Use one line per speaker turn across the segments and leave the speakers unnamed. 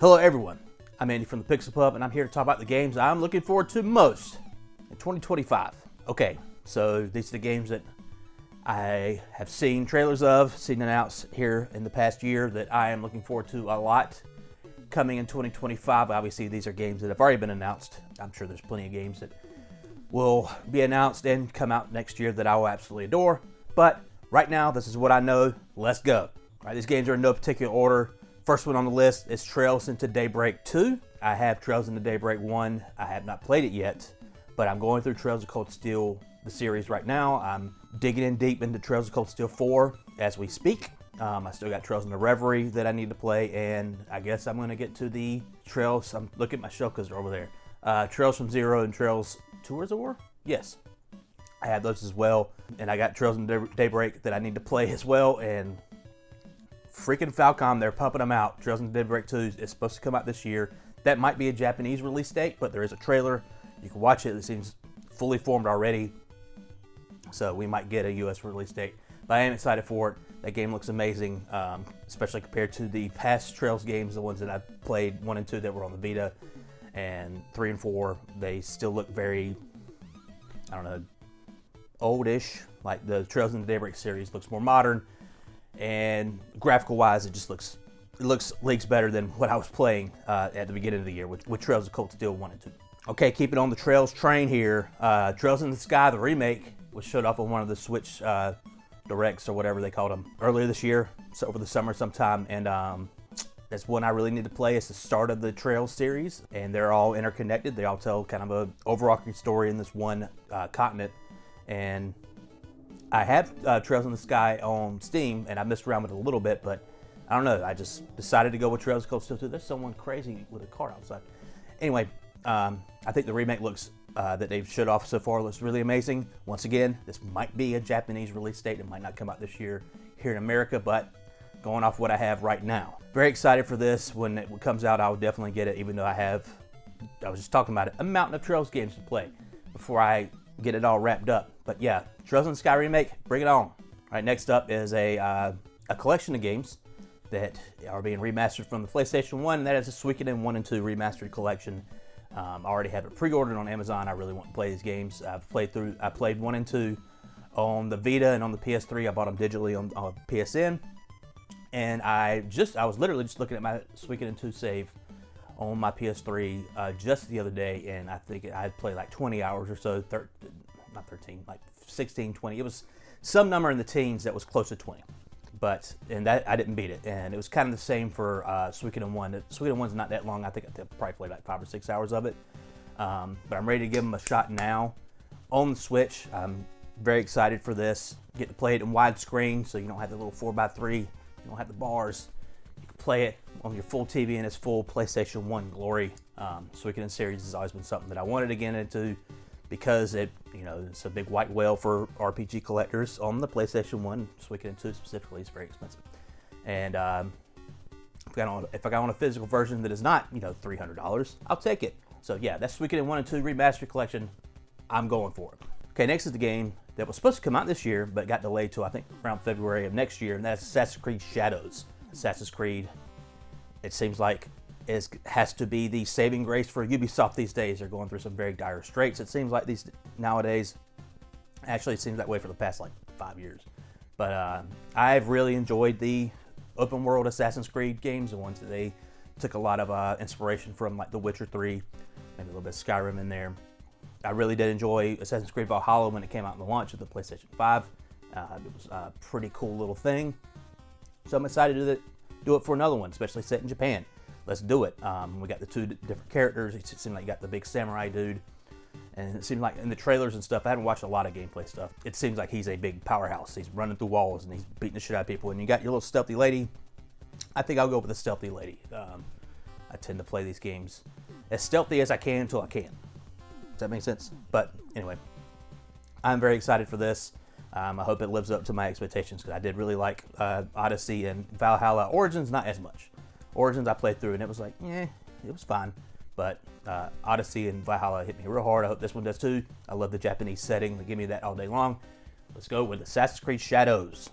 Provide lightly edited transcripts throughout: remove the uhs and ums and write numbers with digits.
Hello everyone, I'm Andy from the Pixel Pub and I'm here to talk about the games I'm looking forward to most in 2025. Okay, so these are the games that I have seen trailers of, seen announced here in the past year that I am looking forward to a lot coming in 2025. Obviously these are games that have already been announced. I'm sure there's plenty of games that will be announced and come out next year that I will absolutely adore. But right now, this is what I know. Let's go. All right, these games are in no particular order. First one on the list is Trails into Daybreak 2. I have Trails into Daybreak 1. I have not played it yet, but I'm going through Trails of Cold Steel, the series right now. I'm digging in deep into Trails of Cold Steel 4 as we speak. I still got Trails into Reverie that I need to play, and I guess I'm going to get to the Trails. I'm looking at my shelf because they're over there. Trails from Zero and Trails Tours of War? Yes. I have those as well. And I got Trails into Daybreak that I need to play as well, and freaking Falcom, they're pumping them out. Trails into Daybreak 2 is supposed to come out this year. That might be a Japanese release date, but there is a trailer. You can watch it. It seems fully formed already. So we might get a US release date. But I am excited for it. That game looks amazing, especially compared to the past Trails games, the ones that I played, 1 and 2 that were on the Vita, and 3 and 4. They still look very, I don't know, oldish. Like the Trails into Daybreak series looks more modern. And graphical wise, it looks leagues better than what I was playing at the beginning of the year with Trails of Cold Steel 1 and 2. Okay, keeping on the Trails train here. Trails in the Sky, the remake, was showed off on one of the Switch Directs or whatever they called them earlier this year, so over the summer sometime. And that's one I really need to play. It's the start of the Trails series, and they're all interconnected. They all tell kind of a overarching story in this one continent. And I have Trails in the Sky on Steam, and I messed around with it a little bit, but I don't know. I just decided to go with Trails of Cold Steel 2. There's someone crazy with a car outside. Anyway, I think the remake looks that they've showed off so far looks really amazing. Once again, this might be a Japanese release date. It might not come out this year here in America, but going off what I have right now. Very excited for this. When it comes out, I will definitely get it, even though I was just talking about it, a mountain of Trails games to play before I get it all wrapped up. But yeah, Trails in the Sky remake, bring it on. All right, next up is a collection of games that are being remastered from the PlayStation 1, and that is a Suikoden 1 and 2 Remastered Collection. I already have it pre-ordered on Amazon. I really want to play these games. I played 1 and 2 on the Vita and on the PS3. I bought them digitally on PSN. And I was literally just looking at my Suikoden 2 save on my PS3 just the other day, and I think I had played like 20 hours or so, not 13, like 16, 20. It was some number in the teens that was close to 20. And that I didn't beat it, and it was kind of the same for Suikoden 1. Suikoden 1's not that long. I think I probably played like 5 or 6 hours of it. But I'm ready to give them a shot now on the Switch. I'm very excited for this. Get to play it in widescreen, so you don't have the little 4x3. You don't have the bars. You can play it on your full TV in its full PlayStation 1 glory. Suikoden series has always been something that I wanted to get into because it's a big white whale for RPG collectors on the PlayStation 1. Suikoden 2 specifically is very expensive. And if I got on a physical version that is not, $300, I'll take it. So yeah, that's Suikoden 1 and 2 Remastered Collection. I'm going for it. Okay, next is the game that was supposed to come out this year, but got delayed to, I think, around February of next year, and that's Assassin's Creed Shadows. Assassin's Creed, it seems like, has to be the saving grace for Ubisoft these days. They're going through some very dire straits, it seems like, these nowadays. Actually, it seems that way for the past, 5 years. But I've really enjoyed the open world Assassin's Creed games, the ones that they took a lot of inspiration from, like The Witcher 3, maybe a little bit of Skyrim in there. I really did enjoy Assassin's Creed Valhalla when it came out in the launch of the PlayStation 5. It was a pretty cool little thing. So I'm excited to do it for another one, especially set in Japan. Let's do it. We got the 2 different characters. It seemed like you got the big samurai dude. And it seemed like in the trailers and stuff, I haven't watched a lot of gameplay stuff. It seems like he's a big powerhouse. He's running through walls and he's beating the shit out of people. And you got your little stealthy lady. I think I'll go with the stealthy lady. I tend to play these games as stealthy as I can until I can. Does that make sense? But anyway, I'm very excited for this. I hope it lives up to my expectations because I did really like Odyssey and Valhalla. Origins, not as much. Origins I played through and it was like, it was fine. But Odyssey and Valhalla hit me real hard. I hope this one does too. I love the Japanese setting. They give me that all day long. Let's go with Assassin's Creed Shadows.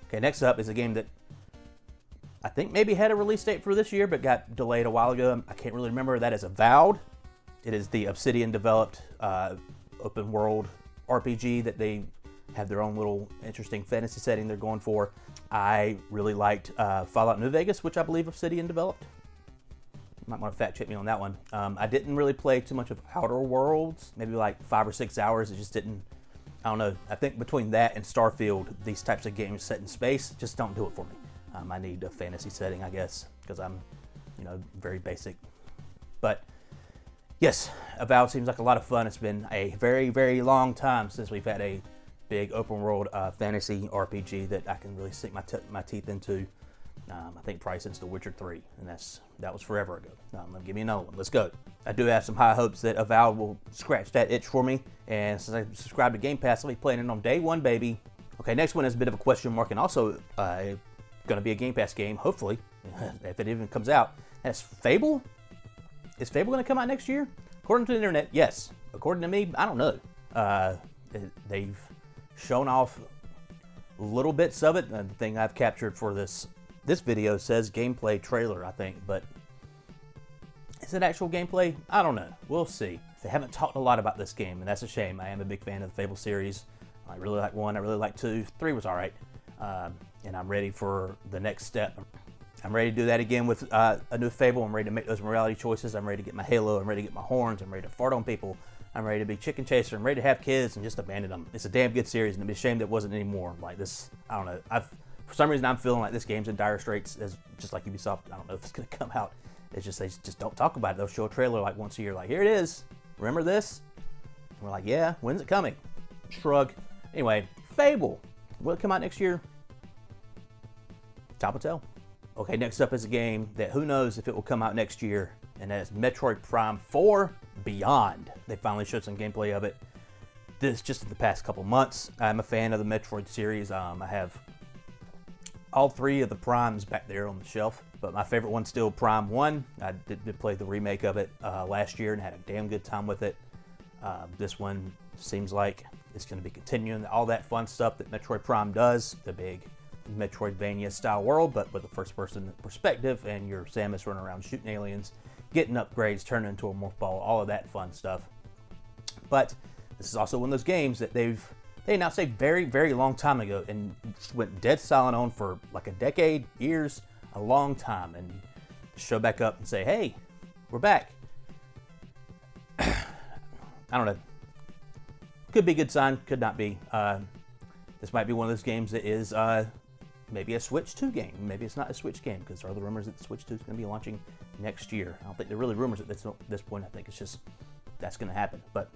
Okay, next up is a game that I think maybe had a release date for this year, but got delayed a while ago. I can't really remember. That is Avowed. It is the Obsidian developed open world RPG that they have their own little interesting fantasy setting they're going for. I really liked Fallout New Vegas, which I believe Obsidian developed. You might want to fact check me on that one. I didn't really play too much of Outer Worlds, maybe like 5 or 6 hours. It just didn't, I don't know. I think between that and Starfield, these types of games set in space just don't do it for me. I need a fantasy setting, I guess, because I'm, very basic. But yes, Avowed seems like a lot of fun. It's been a very, very long time since we've had a big open world fantasy RPG that I can really sink my teeth into. I think probably since The Witcher 3, and that was forever ago. Give me another one. Let's go. I do have some high hopes that Avowed will scratch that itch for me, and since I subscribed to Game Pass, I'll be playing it on day one, baby. Okay, next one is a bit of a question mark, and also going to be a Game Pass game, hopefully, if it even comes out. That's Fable? Is Fable going to come out next year? According to the internet, yes. According to me, I don't know. They've shown off little bits of it. The thing I've captured for this video says gameplay trailer, I think, but is it actual gameplay? I don't know. We'll see. They haven't talked a lot about this game, and that's a shame. I am a big fan of the Fable series. I really like 1. I really like 2. 3 was all right. And I'm ready for the next step. I'm ready to do that again with a new Fable. I'm ready to make those morality choices. I'm ready to get my Halo. I'm ready to get my horns. I'm ready to fart on people. I'm ready to be chicken chaser. I'm ready to have kids and just abandon them. It's a damn good series, and it'd be a shame that it wasn't anymore. Like this, I don't know. For some reason, I'm feeling like this game's in dire straits, as just like Ubisoft. I don't know if it's going to come out. It's just they just don't talk about it. They'll show a trailer like once a year, like, here it is. Remember this? And we're like, yeah, when's it coming? Shrug. Anyway, Fable. Will it come out next year? Time will tell. Okay, next up is a game that who knows if it will come out next year, and that is Metroid Prime 4 Beyond. They finally showed some gameplay of it. This just in the past couple months. I'm a fan of the Metroid series. I have all 3 of the Primes back there on the shelf, but my favorite one's still Prime 1. I did play the remake of it last year and had a damn good time with it. This one seems like it's going to be continuing all that fun stuff that Metroid Prime does, the big Metroidvania style world, but with a first person perspective, and your Samus running around shooting aliens, getting upgrades, turning into a morph ball, all of that fun stuff. But this is also one of those games that they announced a very, very long time ago and went dead silent on for like a decade, years, a long time, and show back up and say, hey, we're back. I don't know. Could be a good sign, could not be. This might be one of those games that is maybe a Switch 2 game. Maybe it's not a Switch game, because there are the rumors that the Switch 2 is going to be launching next year. I don't think they're really rumors at this point. I think it's just that's going to happen. But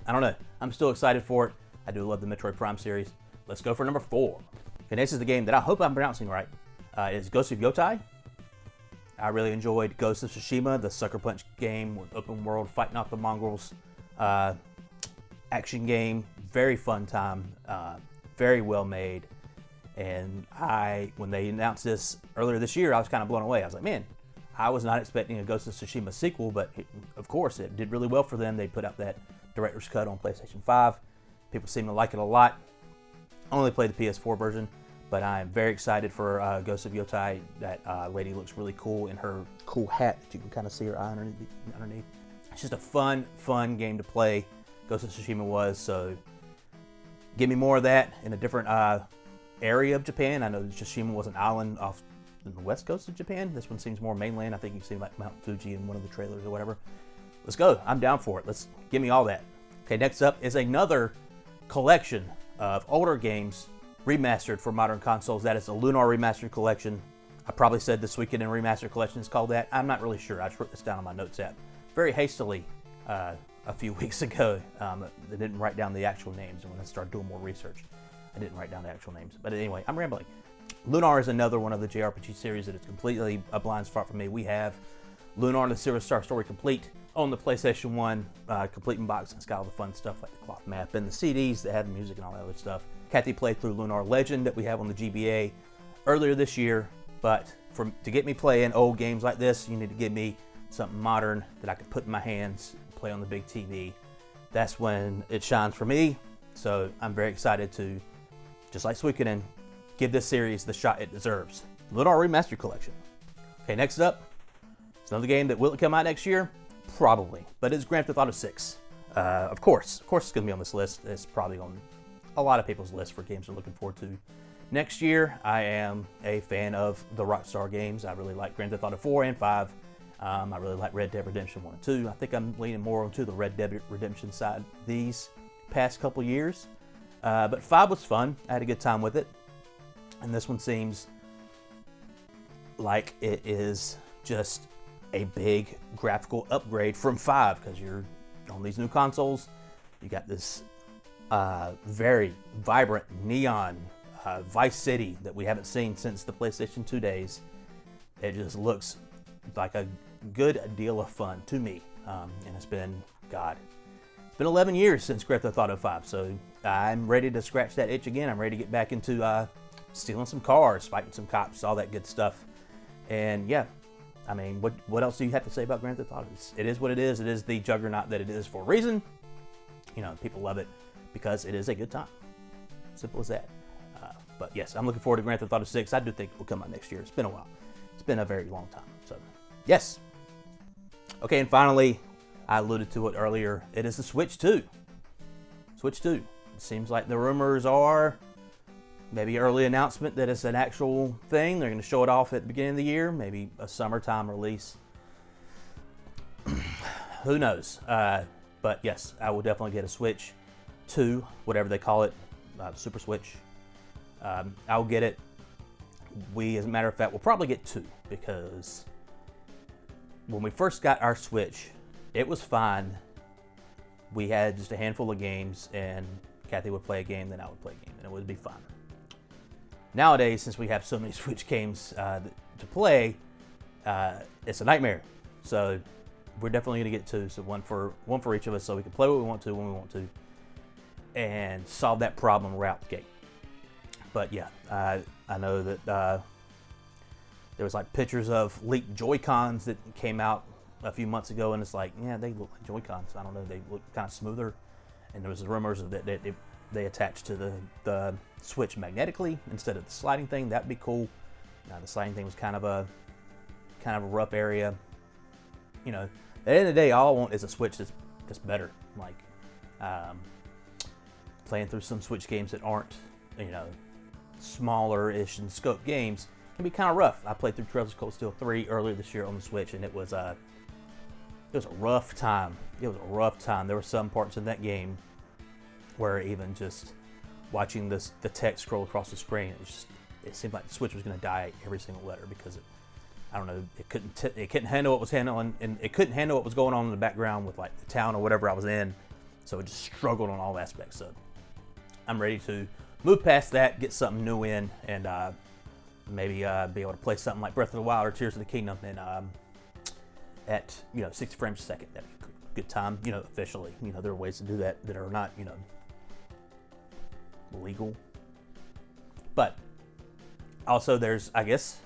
I don't know. I'm still excited for it. I do love the Metroid Prime series. Let's go for number 4. Okay, next is the game that I hope I'm pronouncing right. Is Ghost of Yotai. I really enjoyed Ghost of Tsushima, the Sucker Punch game with open world fighting off the mongrels. Action game, very fun time, very well made. And when they announced this earlier this year, I was kind of blown away. I was like, man, I was not expecting a Ghost of Tsushima sequel, but of course it did really well for them. They put out that director's cut on PlayStation 5. People seem to like it a lot. I only played the PS4 version, but I am very excited for Ghost of Yotai. That lady looks really cool in her cool hat that you can kind of see her eye underneath. It's just a fun game to play. Ghost of Tsushima was, so give me more of that in a different area of Japan. I know Tsushima was an island off the west coast of Japan. This one seems more mainland. I think you can see like Mount Fuji in one of the trailers or whatever. Let's go. I'm down for it. Let's give me all that. Okay, next up is another collection of older games remastered for modern consoles. That is the Lunar Remastered Collection. I probably said this weekend in Remastered Collection is called that. I'm not really sure. I just wrote this down on my notes app very hastily a few weeks ago. I didn't write down the actual names, and when I started doing more research, I didn't write down the actual names. But anyway, I'm rambling. Lunar is another one of the JRPG series that is completely a blind spot for me. We have Lunar the Silver Star Story complete on the PlayStation 1, complete in box. It's got all the fun stuff like the cloth map and the CDs that had the music and all that other stuff. Kathy played through Lunar Legend that we have on the GBA earlier this year, but to get me playing old games like this, you need to give me something modern that I can put in my hands and play on the big TV. That's when it shines for me. So I'm very excited to, just like Suikoden, give this series the shot it deserves. Lunar Remastered Collection. Okay, next up, it's another game that will it come out next year? Probably, but it's Grand Theft Auto 6. Of course, it's going to be on this list. It's probably on a lot of people's list for games they're looking forward to next year. I am a fan of the Rockstar games. I really like Grand Theft Auto 4 and 5. I really like Red Dead Redemption 1 and 2. I think I'm leaning more onto the Red Dead Redemption side these past couple years. But 5 was fun. I had a good time with it. And this one seems like it is just a big graphical upgrade from 5 because you're on these new consoles. You got this very vibrant neon Vice City that we haven't seen since the PlayStation 2 days. It just looks like a good deal of fun to me. And it's been 11 years since Grand Theft Auto 5, so I'm ready to scratch that itch again. I'm ready to get back into stealing some cars, fighting some cops, all that good stuff. And yeah, I mean, what else do you have to say about Grand Theft Auto? It is what it is. It is the juggernaut that it is for a reason. You know, people love it because it is a good time. Simple as that. But yes, I'm looking forward to Grand Theft Auto 6. I do think it will come out next year. It's been a while. It's been a very long time. So, yes. Okay, and finally, I alluded to it earlier. It is the Switch 2. Switch 2. It seems like the rumors are maybe early announcement that it's an actual thing. They're going to show it off at the beginning of the year. Maybe a summertime release. Who knows? But yes, I will definitely get a Switch 2, whatever they call it, Super Switch. I'll get it. We, as a matter of fact, will probably get 2 because when we first got our Switch, it was fine. We had just a handful of games, and Kathy would play a game, then I would play a game, and it would be fun. Nowadays, since we have so many Switch games to play, it's a nightmare. So we're definitely going to get 2, so one for each of us, so we can play what we want to when we want to, and solve that problem right out the gate. But yeah, I know that there was like pictures of leaked Joy-Cons that came out a few months ago, and it's like, yeah, they look like Joy-Cons. I don't know, they look kind of smoother. And there was rumors that they attached to the Switch magnetically instead of the sliding thing. That'd be cool. The sliding thing was kind of a rough area. You know, at the end of the day, all I want is a Switch that's better. Like playing through some Switch games that aren't, you know, smaller-ish in scope games can be kind of rough. I played through Trails of Cold Steel 3 earlier this year on the Switch, and it was a rough time. It was a rough time. There were some parts in that game where even just watching the text scroll across the screen, it seemed like the Switch was going to die every single letter because it couldn't handle what was handling, and it couldn't handle what was going on in the background with like the town or whatever I was in. So it just struggled on all aspects. So I'm ready to move past that, get something new in, and maybe be able to play something like Breath of the Wild or Tears of the Kingdom and at 60 frames a second. That'd be a good time, officially. There are ways to do that are not, legal. But also there's, I guess,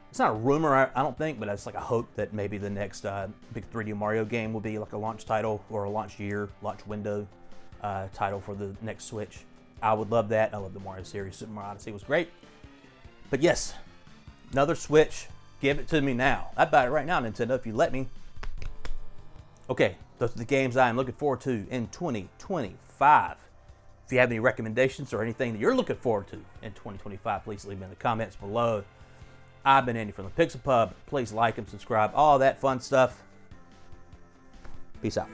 it's not a rumor, I don't think, but it's like a hope that maybe the next big 3D Mario game will be like a launch title or a launch window title for the next Switch. I would love that. I love the Mario series. Super Mario Odyssey was great. But yes, another Switch. Give it to me now. I'd buy it right now, Nintendo, if you let me. Okay, those are the games I am looking forward to in 2025. If you have any recommendations or anything that you're looking forward to in 2025, please leave me in the comments below. I've been Andy from the Pixel Pub. Please like and subscribe. All that fun stuff. Peace out.